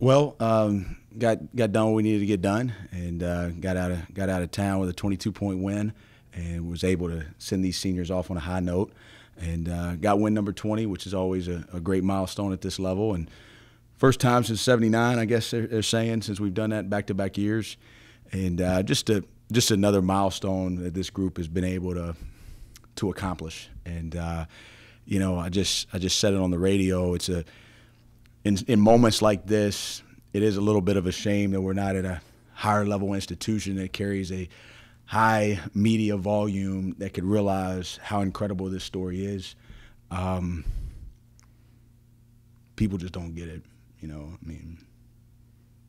Well, got done what we needed to get done, and got out of town with a 22-point win, and was able to send these seniors off on a high note, and got win number 20, which is always a great milestone at this level, and first time since '79, I guess they're saying, since we've done that back-to-back years, and just another milestone that this group has been able to accomplish, and you know, I just said it on the radio. It's in moments like this, it is a little bit of a shame that we're not at a higher level institution that carries a high media volume that could realize how incredible this story is. People just don't get it, you know. I mean,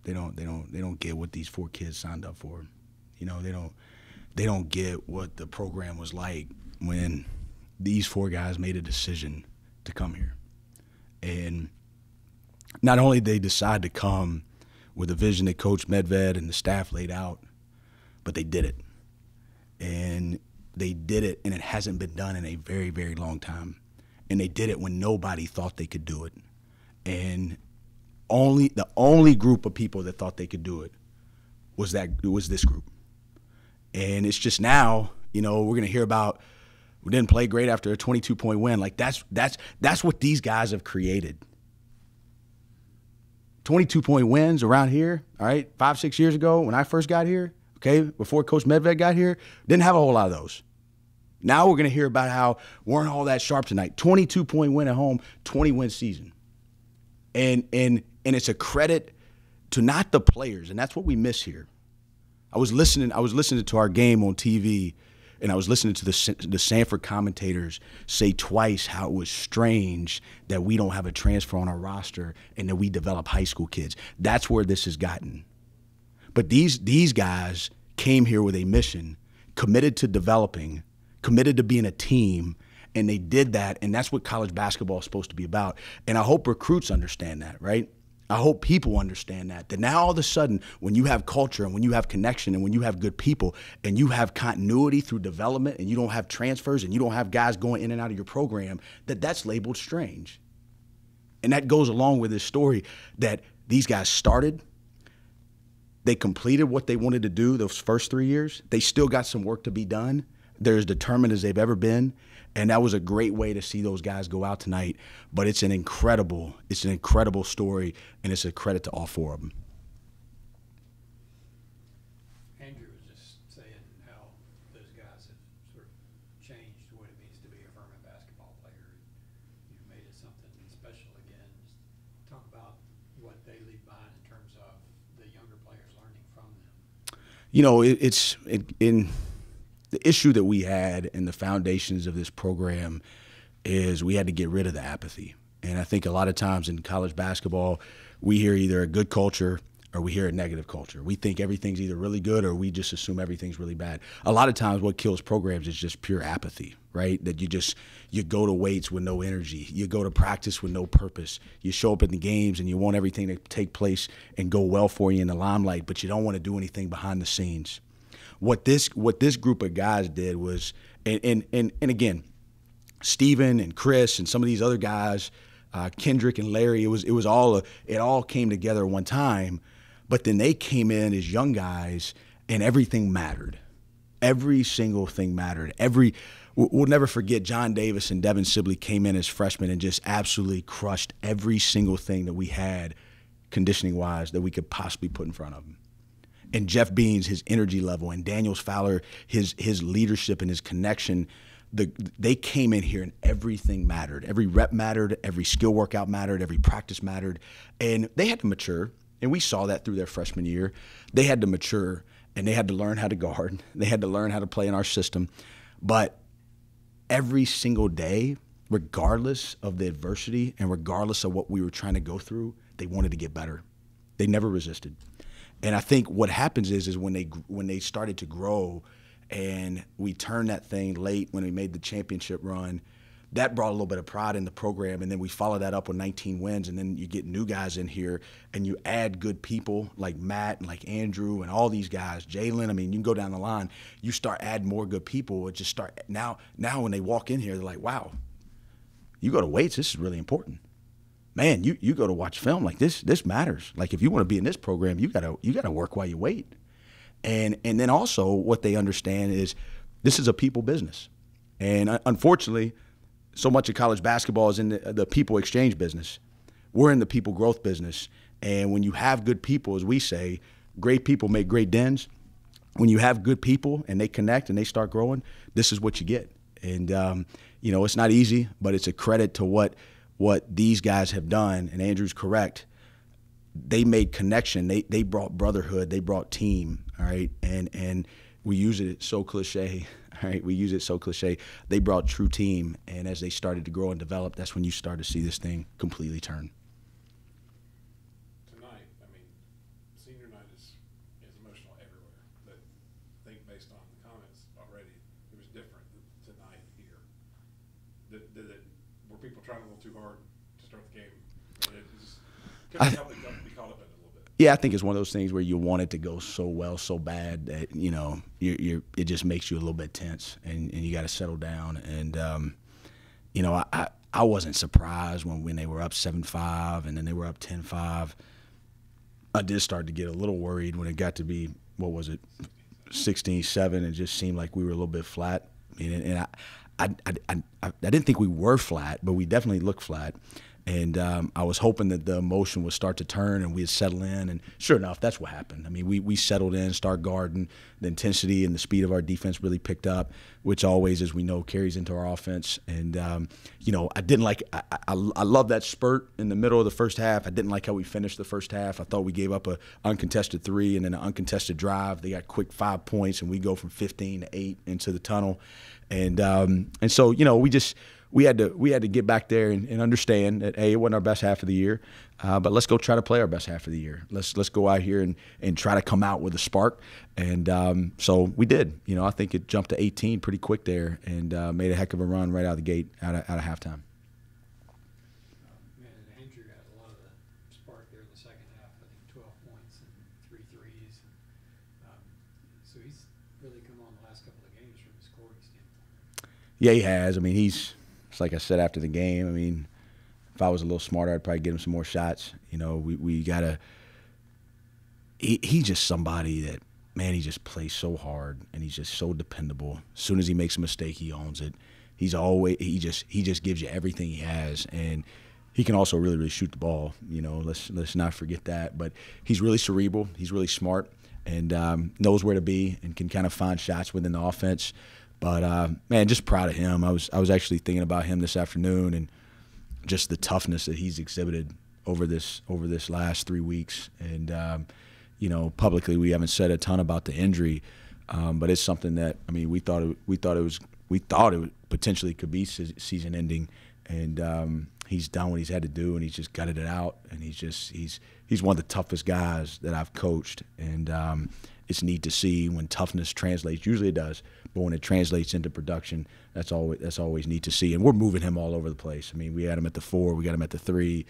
they don't get what these 4 kids signed up for. You know, they don't get what the program was like when these 4 guys made a decision to come here. And not only did they decide to come with a vision that Coach Medved and the staff laid out, but they did it. And they did it, and it hasn't been done in a very, very long time. And they did it when nobody thought they could do it. And the only group of people that thought they could do it was this group. And it's just now, you know, we're going to hear about we didn't play great after a 22-point win. Like that's what these guys have created. 22-point wins around here, all right, 5-6 years ago when I first got here, okay, before Coach Medved got here, didn't have a whole lot of those. Now we're going to hear about how we weren't all that sharp tonight. 22-point win at home, 20-win season. And it's a credit to not the players, and that's what we miss here. I was listening to our game on TV, and I was listening to the Sanford commentators say twice how it was strange that we don't have a transfer on our roster and that we develop high school kids. That's where this has gotten. But these guys came here with a mission, committed to developing, committed to being a team, and they did that, and that's what college basketball is supposed to be about. And I hope recruits understand that, right? I hope people understand that now all of a sudden when you have culture and when you have connection and when you have good people and you have continuity through development and you don't have transfers and you don't have guys going in and out of your program, that's labeled strange. And that goes along with this story that these guys started, they completed what they wanted to do those first 3 years. They still got some work to be done. They're as determined as they've ever been. And that was a great way to see those guys go out tonight. But it's an incredible story, and it's a credit to all 4 of them. Andrew was just saying how those guys have sort of changed what it means to be a Furman basketball player. You made it something special again. Just talk about what they leave behind in terms of the younger players learning from them. You know, in the issue that we had in the foundations of this program is we had to get rid of the apathy. And I think a lot of times in college basketball, we hear either a good culture or we hear a negative culture. We think everything's either really good or we just assume everything's really bad. A lot of times what kills programs is just pure apathy, right? That you go to weights with no energy. You go to practice with no purpose. You show up in the games and you want everything to take place and go well for you in the limelight, but you don't want to do anything behind the scenes. What this group of guys did was, and again, Steven and Chris and some of these other guys, Kendrick and Larry, it all came together at one time, but then they came in as young guys and everything mattered. Every single thing mattered. We'll never forget John Davis and Devin Sibley came in as freshmen and just absolutely crushed every single thing that we had conditioning-wise that we could possibly put in front of them. And Jeff Beans, his energy level, and Daniels Fowler, his leadership and his connection, they came in here and everything mattered. Every rep mattered, every skill workout mattered, every practice mattered. And they had to mature, and we saw that through their freshman year. They had to mature, and they had to learn how to guard. They had to learn how to play in our system. But every single day, regardless of the adversity and regardless of what we were trying to go through, they wanted to get better. They never resisted. And I think what happens is when they started to grow and we turned that thing late when we made the championship run, that brought a little bit of pride in the program. And then we follow that up with 19 wins. And then you get new guys in here and you add good people like Matt and like Andrew and all these guys, Jalen. I mean, you can go down the line. You start adding more good people. It just start now when they walk in here, they're like, wow, you go to weights, this is really important. man, you go to watch film, like this matters. Like if you want to be in this program, you gotta work while you wait. And then also what they understand is this is a people business. And unfortunately, so much of college basketball is in the people exchange business. We're in the people growth business. And when you have good people, as we say, great people make great dens. When you have good people and they connect and they start growing, this is what you get. And, it's not easy, but it's a credit to what these guys have done. And Andrew's correct. They made connection. They brought brotherhood. They brought team, all right? And we use it so cliche, all right? We use it so cliche. They brought true team. And as they started to grow and develop, that's when you start to see this thing completely turn. Tonight, senior night is emotional everywhere. But I think based on the comments already, it was different tonight here. Were people trying a little too hard to start the game? It just couldn't help but be caught up in it a little bit. Yeah, I think it's one of those things where you want it to go so well, so bad that it just makes you a little bit tense, and you got to settle down. And I wasn't surprised when they were up 7-5 and then they were up 10-5. I did start to get a little worried when it got to be 16-7. It just seemed like we were a little bit flat. I didn't think we were flat, but we definitely looked flat. And I was hoping that the emotion would start to turn and we'd settle in. And sure enough, that's what happened. We settled in, start guarding. The intensity and the speed of our defense really picked up, which always, as we know, carries into our offense. And, I didn't like – I love that spurt in the middle of the first half. I didn't like how we finished the first half. I thought we gave up an uncontested 3 and then an uncontested drive. They got quick 5 points, and we go from 15 to 8 into the tunnel. And so, we had to get back there and understand that, hey, it wasn't our best half of the year, but let's go try to play our best half of the year. Let's go out here and try to come out with a spark. And so we did. I think it jumped to 18 pretty quick there and made a heck of a run right out of the gate, out of halftime. Andrew had a lot of the spark there in the second half. I think 12 points and 3 threes. So he's really come on the last couple of games from a scoring standpoint. Yeah, he has. It's like I said after the game. If I was a little smarter, I'd probably get him some more shots. We gotta. He's just somebody that, man, he just plays so hard and he's just so dependable. As soon as he makes a mistake, he owns it. He just gives you everything he has, and he can also really, really shoot the ball. Let's not forget that. But he's really cerebral. He's really smart and knows where to be and can kind of find shots within the offense. But, man, just proud of him. I was actually thinking about him this afternoon and just the toughness that he's exhibited over this last 3 weeks. And, publicly we haven't said a ton about the injury, but it's something that, we thought it potentially could be season ending. And he's done what he's had to do, and he's just gutted it out. And he's one of the toughest guys that I've coached. And it's neat to see when toughness translates. Usually it does, but when it translates into production, that's always neat to see. And we're moving him all over the place. We had him at the 4, we got him at the 3.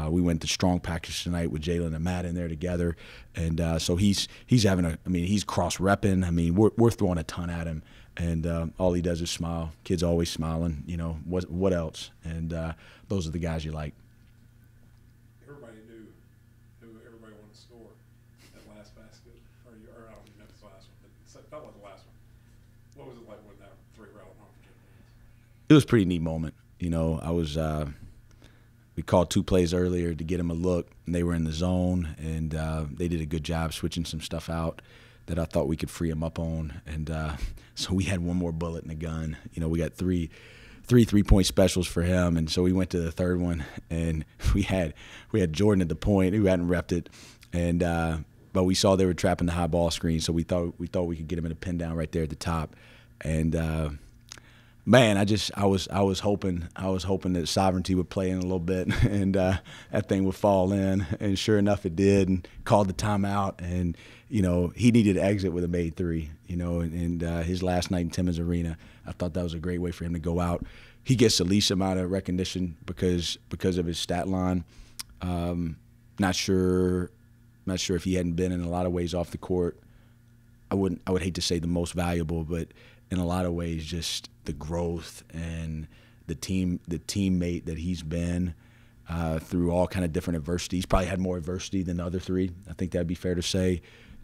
We went to strong package tonight with Jalen and Matt in there together, and so he's having he's cross-repping. We're throwing a ton at him, and all he does is smile. Kid's always smiling. What else? And those are the guys you like. Everybody knew who everybody wanted to score that last basket, or I don't even know if it's the last one, but it felt like the last one. What was it like when that 3 rattled home for Jalen? It was a pretty neat moment. We called 2 plays earlier to get him a look, and they were in the zone, and they did a good job switching some stuff out that I thought we could free him up on. And so we had one more bullet in the gun. We got three 3-point specials for him, and so we went to the third one, and we had Jordan at the point who hadn't repped it, and but we saw they were trapping the high ball screen, so we thought we could get him in a pin down right there at the top, and man, I was hoping that sovereignty would play in a little bit, and that thing would fall in, and sure enough, it did, and called the timeout, and he needed to exit with a made 3, and his last night in Timmons Arena, I thought that was a great way for him to go out. He gets the least amount of recognition because of his stat line. Not sure if he hadn't been in a lot of ways off the court. I would hate to say the most valuable, but in a lot of ways, just the growth and the teammate that he's been, through all kind of different adversity. He's probably had more adversity than the other three. I think that'd be fair to say.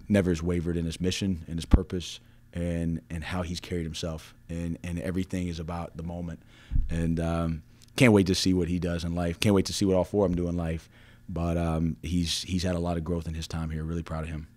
Never has wavered in his mission and his purpose and how he's carried himself. And everything is about the moment. And can't wait to see what he does in life. Can't wait to see what all four of them do in life. But he's had a lot of growth in his time here. Really proud of him.